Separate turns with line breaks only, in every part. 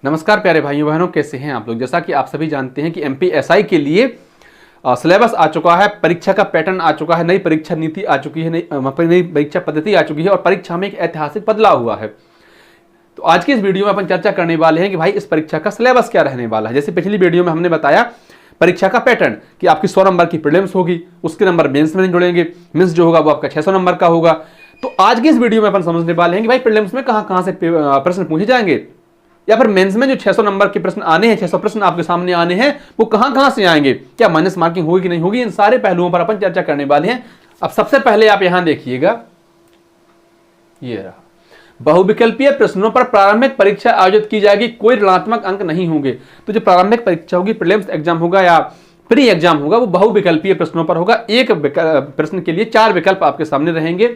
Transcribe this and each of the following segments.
नमस्कार प्यारे भाइयों बहनों, कैसे हैं आप लोग। जैसा कि आप सभी जानते हैं कि एमपीएसआई के लिए सिलेबस आ चुका है, परीक्षा का पैटर्न आ चुका है, नई नई नीति आ चुकी है, नई परीक्षा पद्धति आ चुकी है और परीक्षा में एक ऐतिहासिक बदलाव हुआ है। तो आज की इस वीडियो में अपन चर्चा करने वाले हैं कि भाई इस परीक्षा का सिलेबस क्या रहने वाला है। जैसे पिछली वीडियो में हमने बताया परीक्षा का पैटर्न कि आपकी 100 नंबर की प्रीलिम्स होगी, उसके नंबर मेंस में जुड़ेंगे, मेंस जो होगा वो आपका 600 नंबर का होगा। तो आज की इस वीडियो में अपन समझने वाले हैं कि भाई प्रीलिम्स में कहां से प्रश्न पूछे जाएंगे, या फिर मेंस में जो 600 नंबर के प्रश्न आने हैं, 600 प्रश्न आपके सामने आने हैं, वो कहां से आएंगे, क्या माइनस मार्किंग होगी कि नहीं होगी, इन सारे पहलुओं पर अपन चर्चा करने वाले हैं। अब सबसे पहले आप यहां देखिएगा, ये रहा, बहुविकल्पीय प्रश्नों पर प्रारंभिक परीक्षा आयोजित की जाएगी, कोई ऋणात्मक अंक नहीं होंगे। तो जो प्रारंभिक परीक्षा होगी, प्रीलिम्स एग्जाम होगा या प्री एग्जाम होगा, वो बहुविकल्पीय प्रश्नों पर होगा। एक प्रश्न के लिए 4 विकल्प आपके सामने रहेंगे,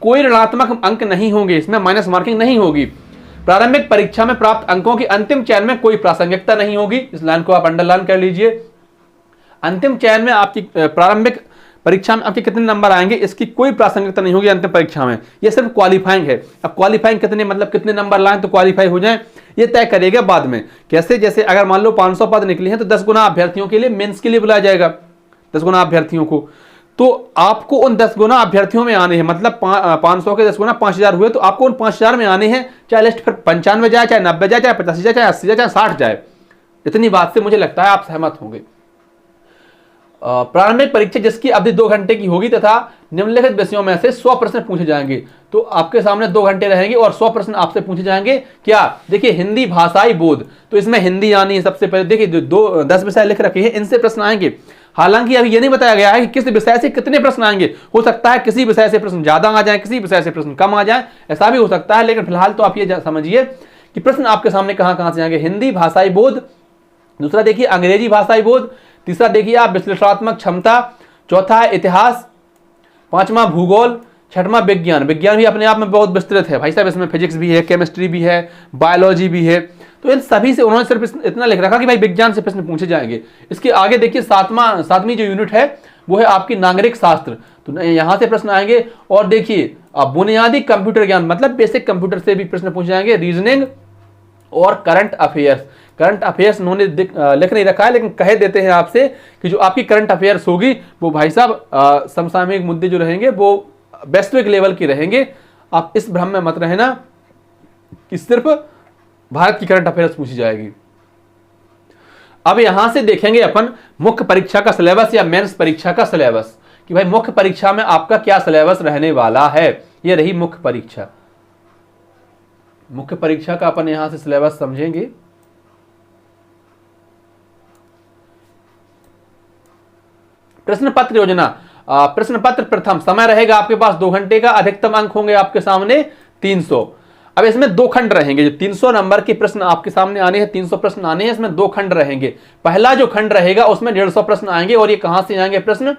कोई ऋणात्मक अंक नहीं होंगे, इसमें माइनस मार्किंग नहीं होगी। प्रारंभिक परीक्षा में प्राप्त अंकों की अंतिम चयन में कोई प्रासंगिकता नहीं होगी। इस लाइन को आप अंडरलाइन कर लीजिए। अंतिम चयन में आपकी प्रारंभिक परीक्षा में आपके कितने नंबर आएंगे, इसकी कोई प्रासंगिकता नहीं होगी अंतिम परीक्षा में। यह सिर्फ क्वालिफाइंग है। अब क्वालिफाइंग कितने, मतलब कितने नंबर लाएं तो क्वालिफाई हो जाएं, यह तय करेगा बाद में। कैसे, जैसे अगर मान लो 500 पद निकले हैं तो 10 गुना अभ्यर्थियों के लिए मेंस के लिए बुलाया जाएगा, 10 गुना अभ्यर्थियों को। तो आपको उन 10 गुना अभ्यर्थियों में आने हैं, मतलब 500 के 10 गुना 5000 हुए, तो आपको उन 5000 में आने हैं। चाहे लिस्ट फिर 95 जाए, चाहे 90 जाए, चाहे 85 जाए, चाहे 80 जाए, चाहे 60 जाए। इतनी बात से मुझे लगता है आप सहमत होंगे। प्रारंभिक परीक्षा जिसकी अवधि 2 घंटे की होगी तथा निम्नलिखित विषयों में से 100 प्रश्न पूछे जाएंगे। तो आपके सामने 2 घंटे रहेंगे और 100 प्रश्न आपसे पूछे जाएंगे। क्या, देखिए, हिंदी भाषाई बोध, तो इसमें हिंदी आनी है सबसे पहले। देखिए, जो 10 विषय लिख रखे हैं, इनसे प्रश्न आएंगे। हालांकि अभी यह नहीं बताया गया है कि किस विषय से कितने प्रश्न आएंगे। हो सकता है किसी विषय से प्रश्न ज्यादा आ जाए, किसी विषय से प्रश्न कम आ जाए, ऐसा भी हो सकता है। लेकिन फिलहाल तो आप ये समझिए कि प्रश्न आपके सामने कहां से आएंगे। हिंदी भाषाई बोध, दूसरा देखिए अंग्रेजी भाषाई बोध, तीसरा देखिए आप विश्लेषणात्मक क्षमता, चौथा है इतिहास, 5वां भूगोल, 6वां विज्ञान। विज्ञान भी अपने आप में बहुत विस्तृत है भाई साहब, इसमें फिजिक्स भी है, केमिस्ट्री भी है, बायोलॉजी भी है। तो इन सभी से उन्होंने सिर्फ इतना लिख रखा कि भाई विज्ञान से प्रश्न पूछे जाएंगे। इसके आगे देखिए 7वीं जो यूनिट है वो है आपकी नागरिक शास्त्र, तो यहां से प्रश्न आएंगे। और देखिए बुनियादी कंप्यूटर ज्ञान, मतलब बेसिक कंप्यूटर से भी प्रश्न पूछे जाएंगे। रीजनिंग और करंट अफेयर्स, करंट अफेयर्स उन्होंने लिख नहीं रखा है, लेकिन कह देते हैं आपसे कि जो आपकी करंट अफेयर्स होगी वो भाई साहब समसामयिक मुद्दे जो रहेंगे वो वैश्विक लेवल के रहेंगे। आप इस भ्रम में मत रहना कि सिर्फ भारत की करंट अफेयर्स पूछी जाएगी। अब यहां से देखेंगे अपन मुख्य परीक्षा का सिलेबस या मेंस परीक्षा का सिलेबस, कि भाई मुख्य परीक्षा में आपका क्या सिलेबस रहने वाला है। यह रही मुख्य परीक्षा। मुख्य परीक्षा का अपन यहां से सिलेबस समझेंगे। प्रश्न पत्र योजना, प्रश्न पत्र प्रथम, समय रहेगा आपके पास 2 घंटे का, अधिकतम अंक होंगे आपके सामने 300। अब इसमें 2 खंड रहेंगे। जो 300 नंबर के प्रश्न आपके सामने आने हैं, 300 प्रश्न आने हैं, इसमें 2 खंड रहेंगे। पहला जो खंड रहेगा उसमें 150 प्रश्न आएंगे। और ये कहां से आएंगे प्रश्न,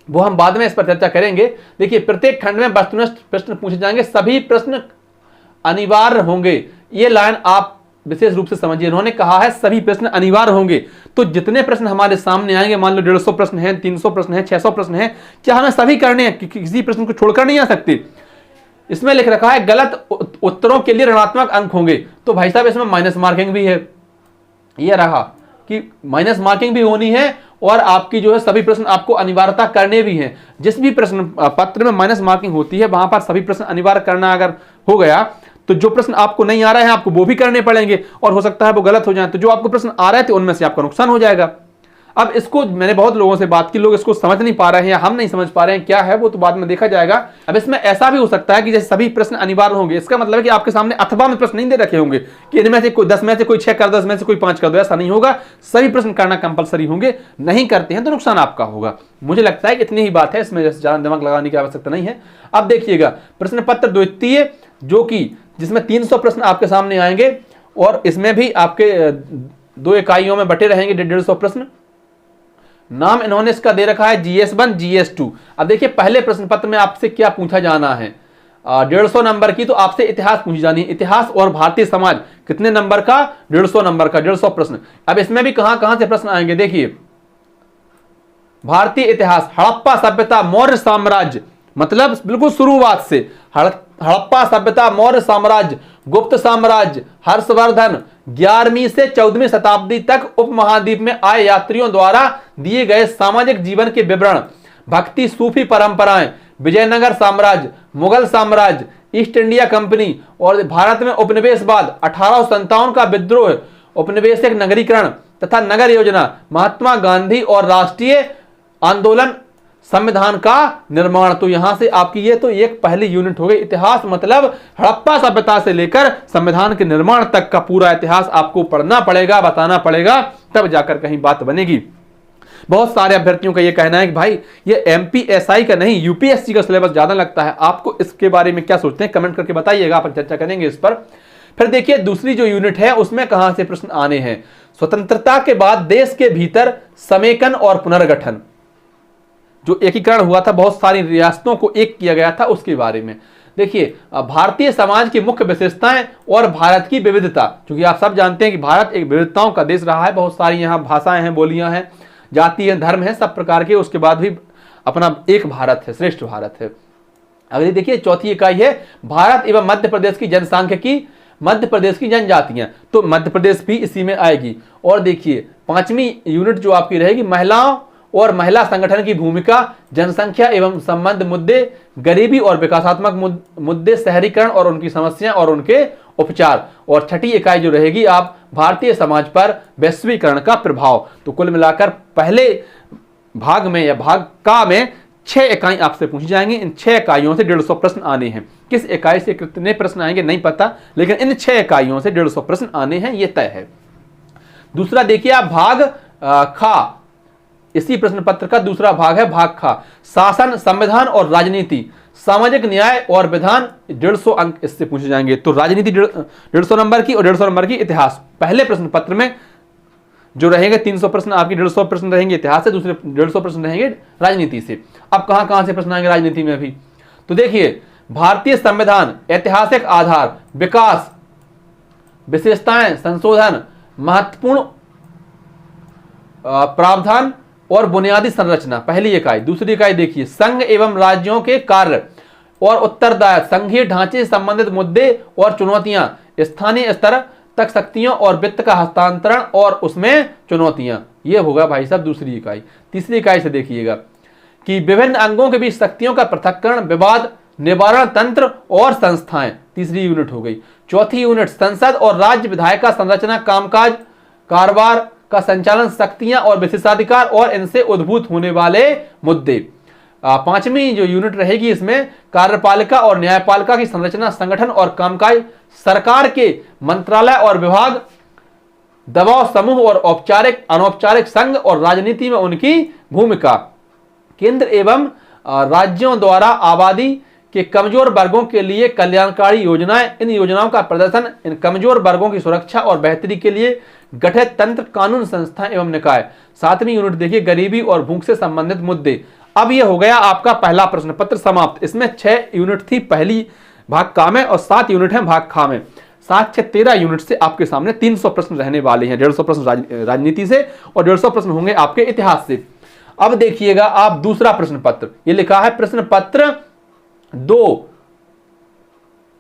वो हम बाद में इस पर चर्चा करेंगे। देखिए, प्रत्येक खंड में वस्तुनिष्ठ प्रश्न पूछे जाएंगे, सभी प्रश्न अनिवार्य होंगे। ये लाइन आप विशेष रूप से समझिए, उन्होंने कहा है सभी प्रश्न अनिवार्य होंगे। तो जितने प्रश्न हमारे सामने आएंगे, मान लो 150 प्रश्न हैं, 300 प्रश्न हैं, 600 प्रश्न हैं, क्या हमें सभी करने हैं, किसी प्रश्न को छोड़कर नहीं आ सकते। इसमें लिख रखा है गलत उत्तरों के लिए ऋणात्मक अंक होंगे। तो भाई साहब इसमें माइनस मार्किंग भी है। यह रहा कि माइनस मार्किंग भी होनी है और आपकी जो है सभी प्रश्न आपको अनिवार्यता करने भी हैं। जिस भी प्रश्न पत्र में माइनस मार्किंग होती है वहां पर सभी प्रश्न अनिवार्य करना अगर हो गया तो जो प्रश्न आपको नहीं आ रहे हैं आपको वो भी करने पड़ेंगे, और हो सकता है वो गलत हो जाए। तो जो आपको प्रश्न आ रहे थे उनमें से आपका नुकसान हो जाएगा। अब इसको मैंने बहुत लोगों से बात की, लोग इसको समझ नहीं पा रहे हैं या हम नहीं समझ पा रहे हैं, क्या है वो तो बाद में देखा जाएगा। अब इसमें ऐसा भी हो सकता है कि जैसे सभी प्रश्न अनिवार्य होंगे, इसका मतलब है कि आपके सामने अथवा में प्रश्न नहीं दे रखे होंगे कि इनमें से कोई 10 में से कोई 6 कर दो, 10 में से कोई 5 कर दो। ऐसा नहीं होगा, सभी प्रश्न करना कंपलसरी होंगे। नहीं करते हैं तो नुकसान आपका होगा। मुझे लगता है कि इतनी ही बात है, इसमें ज्यादा दिमाग लगाने की आवश्यकता नहीं है। अब देखिएगा प्रश्न पत्र द्वितीय, जो कि जिसमें 300 प्रश्न आपके सामने आएंगे और इसमें भी आपके 2 इकाइयों में बटे रहेंगे 150 प्रश्न। नाम इन्होंने इसका दे रखा है GS1 GS2। अब देखिए पहले प्रश्न पत्र में आपसे क्या पूछा जाना है, 150 नंबर की तो आपसे इतिहास पूछी जानी है। इतिहास और भारतीय समाज कितने नंबर का, 150 नंबर का, 150 प्रश्न। अब इसमें भी कहां से प्रश्न आएंगे, देखिए भारतीय इतिहास, हड़प्पा सभ्यता, मौर्य साम्राज्य, मतलब बिल्कुल शुरुआत से हड़प्पा सभ्यता, मौर्य साम्राज्य, गुप्त साम्राज्य, हर्षवर्धन, 11वीं से 14वीं शताब्दी तक उपमहाद्वीप में आए यात्रियों द्वारा दिए गए सामाजिक जीवन के विवरण, भक्ति सूफी परंपराएं, विजयनगर साम्राज्य, मुगल साम्राज्य, ईस्ट इंडिया कंपनी और भारत में उपनिवेशवाद, 1857 का विद्रोह, उपनिवेशिक नगरीकरण तथा नगर योजना, महात्मा गांधी और राष्ट्रीय आंदोलन, संविधान का निर्माण। तो यहां से आपकी ये तो एक पहली यूनिट हो गई। इतिहास मतलब हड़प्पा सभ्यता से लेकर संविधान के निर्माण तक का पूरा इतिहास आपको पढ़ना पड़ेगा, बताना पड़ेगा, तब जाकर कहीं बात बनेगी। बहुत सारे अभ्यर्थियों का ये कहना है कि भाई ये एमपीएसआई का नहीं यूपीएससी का सिलेबस ज्यादा लगता है। आपको इसके बारे में क्या सोचते हैं कमेंट करके बताइएगा, आप चर्चा करेंगे इस पर। फिर देखिए दूसरी जो यूनिट है उसमें कहां से प्रश्न आने हैं। स्वतंत्रता के बाद देश के भीतर समेकन और पुनर्गठन, जो एकीकरण हुआ था, बहुत सारी रियासतों को एक किया गया था, उसके बारे में। देखिए भारतीय समाज की मुख्य विशेषताएं और भारत की विविधता, क्योंकि आप सब जानते हैं कि भारत एक विविधताओं का देश रहा है। बहुत सारी यहाँ भाषाएं हैं, बोलियां हैं, जाति है, धर्म है, सब प्रकार के। उसके बाद भी अपना एक भारत है, श्रेष्ठ भारत है। अगली देखिए चौथी इकाई है भारत एवं मध्य प्रदेश की जनसांख्यिकी, मध्य प्रदेश की जनजातियां, तो मध्य प्रदेश भी इसी में आएगी। और देखिए पांचवी यूनिट जो आपकी रहेगी महिलाओं और महिला संगठन की भूमिका, जनसंख्या एवं संबंध मुद्दे, गरीबी और विकासात्मक मुद्दे, शहरीकरण और उनकी समस्याएं और उनके उपचार। और छठी इकाई जो रहेगी आप भारतीय समाज पर वैश्वीकरण का प्रभाव। तो कुल मिलाकर पहले भाग में या भाग का में 6 इकाई आपसे पूछी जाएंगी। इन 6 इकाइयों से 150 प्रश्न आने हैं। किस इकाई से कितने प्रश्न आएंगे नहीं पता, लेकिन इन 6 इकाइयों से 150 प्रश्न आने हैं, ये तय है। दूसरा देखिए आप भाग खा, इसी प्रश्न पत्र का दूसरा भाग है भाग खा, शासन, संविधान और राजनीति, सामाजिक न्याय और विधान, 150 अंक इससे पूछे जाएंगे। तो राजनीति 150 नंबर की और 150 नंबर की इतिहास। पहले प्रश्न पत्र में जो रहेंगे 300 प्रश्न आपकी, 150 प्रश्न रहेंगे इतिहास से, दूसरे 150 प्रश्न रहेंगे राजनीति से। अब कहां कहां से प्रश्न आएंगे राजनीति में अभी, तो देखिए भारतीय संविधान, ऐतिहासिक आधार, विकास, विशेषताएं, संशोधन, महत्वपूर्ण प्रावधान और बुनियादी संरचना, पहली इकाई। दूसरी इकाई देखिए संघ एवं राज्यों के कार्य और उत्तरदायित्व, संघीय ढांचे से संबंधित मुद्दे और चुनौतियां, स्थानीय स्तर तक शक्तियों और वित्त का हस्तांतरण और उसमें चुनौतियां, ये होगा भाई साहब दूसरी इकाई। तीसरी इकाई से देखिएगा कि विभिन्न अंगों के बीच शक्तियों का पृथक्करण, विवाद निवारण तंत्र और संस्थाएं, तीसरी यूनिट हो गई। चौथी यूनिट संसद और राज्य विधायिका संरचना, कामकाज, कारोबार का संचालन, शक्तियां और विशेषाधिकार और इनसे उद्भूत होने वाले मुद्दे। पांचवी जो यूनिट रहेगी इसमें कार्यपालिका और न्यायपालिका की संरचना, संगठन और कामकाज, सरकार के मंत्रालय और विभाग, दबाव समूह और औपचारिक अनौपचारिक संघ और राजनीति में उनकी भूमिका, केंद्र एवं राज्यों द्वारा आबादी के कमजोर वर्गों के लिए कल्याणकारी योजनाएं, इन योजनाओं का प्रदर्शन, इन कमजोर वर्गों की सुरक्षा और बेहतरी के लिए गठित तंत्र, कानून संस्थाएं एवं निकाय। सातवीं यूनिट देखिए गरीबी और भूख से संबंधित मुद्दे। अब यह हो गया आपका पहला प्रश्न पत्र समाप्त। इसमें 6 यूनिट थी पहली भाग का में और 7 यूनिट है भाग खा में। 7 से 13 यूनिट से आपके सामने 300 प्रश्न रहने वाले हैं। 150 प्रश्न राजनीति से और 150 प्रश्न होंगे आपके इतिहास से। अब देखिएगा आप दूसरा प्रश्न पत्र, ये लिखा है प्रश्न पत्र 2,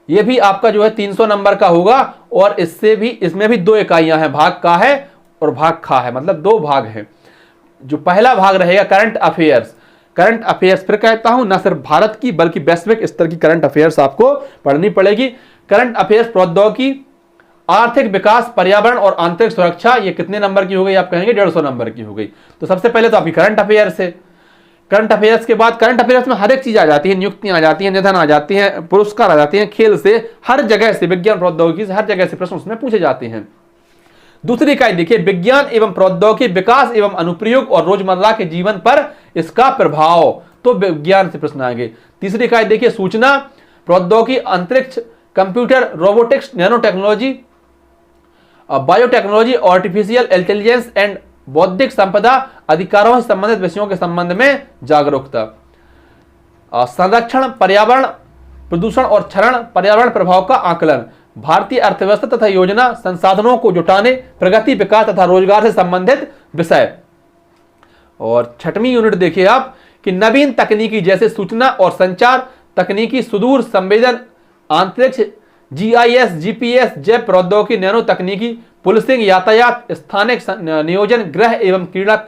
ये भी आपका जो है 300 नंबर का होगा और इससे भी, इसमें भी 2 इकाइयां हैं, भाग का है और भाग खा है, मतलब 2 भाग हैं। जो पहला भाग रहेगा करंट अफेयर्स। करंट अफेयर्स फिर कहता हूं ना सिर्फ भारत की बल्कि वैश्विक स्तर की करंट अफेयर्स आपको पढ़नी पड़ेगी। करंट अफेयर्स, प्रौद्योगिकी, आर्थिक विकास, पर्यावरण और आंतरिक सुरक्षा, ये कितने नंबर की हो गई आप कहेंगे 150 नंबर की हो गई। तो सबसे पहले तो आपकी करंट अफेयर्स है। करंट अफेयर्स के बाद करंट अफेयर्स में हर एक चीज आ जाती है, नियुक्तियां आ जाती हैं, निधन आ जाती हैं, पुरस्कार आ जाते हैं, खेल से, हर जगह से, विज्ञान प्रौद्योगिकी से हर जगह से प्रश्न उसमें पूछे जाते हैं। दूसरी इकाई देखिए विज्ञान एवं प्रौद्योगिकी, विकास एवं अनुप्रयोग और रोजमर्रा के जीवन पर इसका प्रभाव, तो विज्ञान से प्रश्न आएंगे। तीसरी इकाई देखिए सूचना प्रौद्योगिकी, अंतरिक्ष, computer, robotics, nano technology, biotechnology, artificial intelligence and बौद्धिक संपदा अधिकारों से संबंधित विषयों के संबंध में जागरूकता, संरक्षण, पर्यावरण प्रदूषण और क्षरण, पर्यावरण प्रभाव का आकलन, भारतीय अर्थव्यवस्था तथा योजना संसाधनों को जुटाने, प्रगति, विकास तथा रोजगार से संबंधित विषय। और 6वीं यूनिट देखिए आप कि नवीन तकनीकी जैसे सूचना और संचार तकनीकी, सुदूर संवेदन, अंतरिक्ष, GIS, GPS, जैव प्रौद्योगिकी, नैनो तकनीकी, पुलिसिंग, यातायात, स्थानिक नियोजन, गृह एवं क्रीड़ा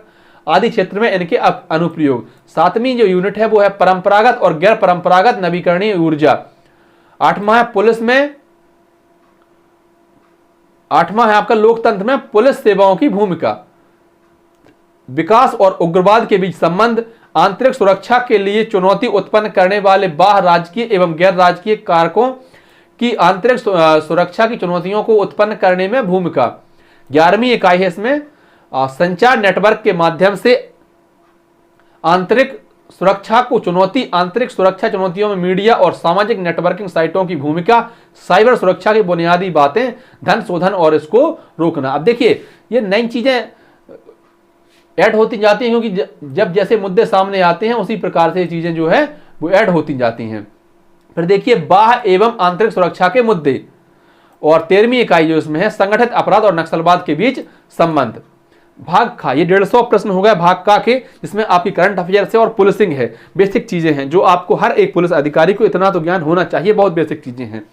आदि क्षेत्र में इनके अनुप्रयोग। 7वीं जो यूनिट है वो है परंपरागत और गैर परंपरागत नवीकरणीय ऊर्जा। 8वां है पुलिस में, 8वां है आपका लोकतंत्र में पुलिस सेवाओं की भूमिका। विकास और उग्रवाद के बीच संबंध, आंतरिक सुरक्षा के लिए चुनौती उत्पन्न करने वाले बाह्य राजकीय एवं गैर राजकीय कारकों की आंतरिक सुरक्षा की चुनौतियों को उत्पन्न करने में भूमिका। 11वीं इकाई है इसमें संचार नेटवर्क के माध्यम से आंतरिक सुरक्षा को चुनौती, आंतरिक सुरक्षा चुनौतियों में मीडिया और सामाजिक नेटवर्किंग साइटों की भूमिका, साइबर सुरक्षा की बुनियादी बातें, धन शोधन और इसको रोकना। अब देखिए ये नई चीजें ऐड होती जाती हैं क्योंकि जब जैसे मुद्दे सामने आते हैं उसी प्रकार से चीजें जो है वो ऐड होती जाती हैं। फिर देखिए बाह्य एवं आंतरिक सुरक्षा के मुद्दे, और 13वीं इकाई जो इसमें है संगठित अपराध और नक्सलवाद के बीच संबंध। भाग खा, ये 150 प्रश्न हो गया भाग का के, जिसमें आपकी करंट अफेयर्स है और पुलिसिंग है, बेसिक चीजें हैं जो आपको हर एक पुलिस अधिकारी को इतना तो ज्ञान होना चाहिए, बहुत बेसिक चीजें हैं।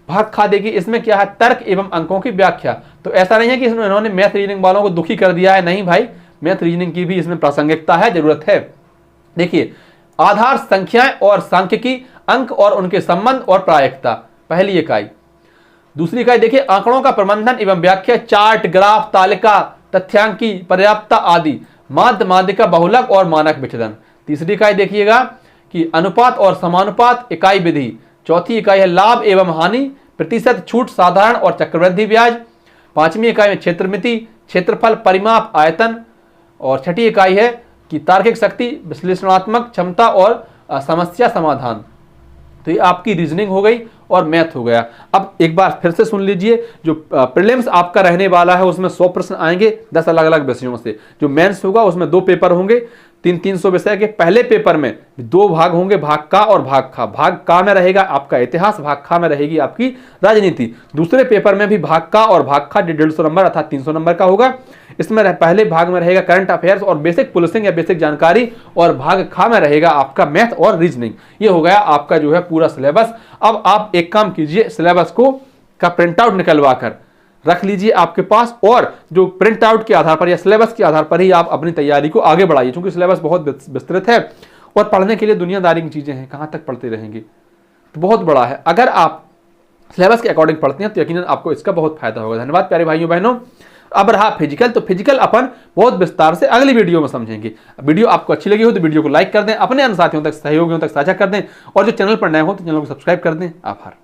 भाग खा देखिए इसमें क्या है, तर्क एवं अंकों की व्याख्या। तो ऐसा नहीं है कि इसमें इन्होंने मैथ रीजनिंग वालों को दुखी कर दिया है, नहीं भाई, मैथ रीजनिंग की भी इसमें प्रासंगिकता है, जरूरत है। देखिए आधार, संख्याएं और सांख्यिकी, अंक और उनके संबंध और प्रायिकता, पहली इकाई। दूसरी इकाई देखिए आंकड़ों का प्रबंधन एवं व्याख्या, चार्ट, ग्राफ, तालिका, तथ्यांकी, पर्याप्तता आदि, माध्य, माध्यिका, बहुलक और मानक विचलन। तीसरी इकाई देखिएगा कि अनुपात और समानुपात इकाई विधि। चौथी इकाई है लाभ एवं हानि, प्रतिशत, छूट, साधारण और चक्रवृद्धि ब्याज। 5वीं इकाई में क्षेत्रमिति, क्षेत्रफल, परिमाप, आयतन। और 6ठी इकाई है कि तार्किक शक्ति, विश्लेषणात्मक क्षमता और समस्या समाधान। तो ये आपकी रीजनिंग हो गई और मैथ हो गया। अब एक बार फिर से सुन लीजिए, जो प्रीलिम्स आपका रहने वाला है उसमें 100 प्रश्न आएंगे 10 अलग अलग विषयों से। जो मेंस होगा उसमें 2 पेपर होंगे 300 विषय के। पहले पेपर में 2 भाग होंगे, भाग का और भाग खा। भाग का में रहेगा आपका इतिहास, भाग खा में रहेगी आपकी राजनीति। दूसरे पेपर में भी भाग का और भाग खा 150 नंबर अर्थात 300 नंबर का होगा। इसमें पहले भाग में रहेगा करंट अफेयर्स और बेसिक पुलिसिंग या बेसिक जानकारी, और भाग खा में रहेगा आपका मैथ और रीजनिंग। ये हो गया आपका जो है पूरा सिलेबस। अब आप एक काम कीजिए, सिलेबस को का प्रिंट आउट निकलवा कर रख लीजिए आपके पास, और जो प्रिंट आउट के आधार पर या सिलेबस के आधार पर ही आप अपनी तैयारी को आगे बढ़ाइए, क्योंकि सिलेबस बहुत विस्तृत है और पढ़ने के लिए दुनियादारी की चीजें हैं, कहां तक पढ़ते रहेंगे, तो बहुत बड़ा है। अगर आप सिलेबस के अकॉर्डिंग पढ़ते हैं तो यकीनन आपको इसका बहुत फायदा होगा। धन्यवाद प्यारे भाइयों बहनों। अब रहा फिजिकल, तो फिजिकल अपन बहुत विस्तार से अगली वीडियो में समझेंगे। वीडियो आपको अच्छी लगी हो तो वीडियो को लाइक कर दें, अपने अन्य साथियों तक, सहयोगियों तक साझा कर दें, और जो चैनल पर नए हो तो चैनल को सब्सक्राइब कर दें। आभार।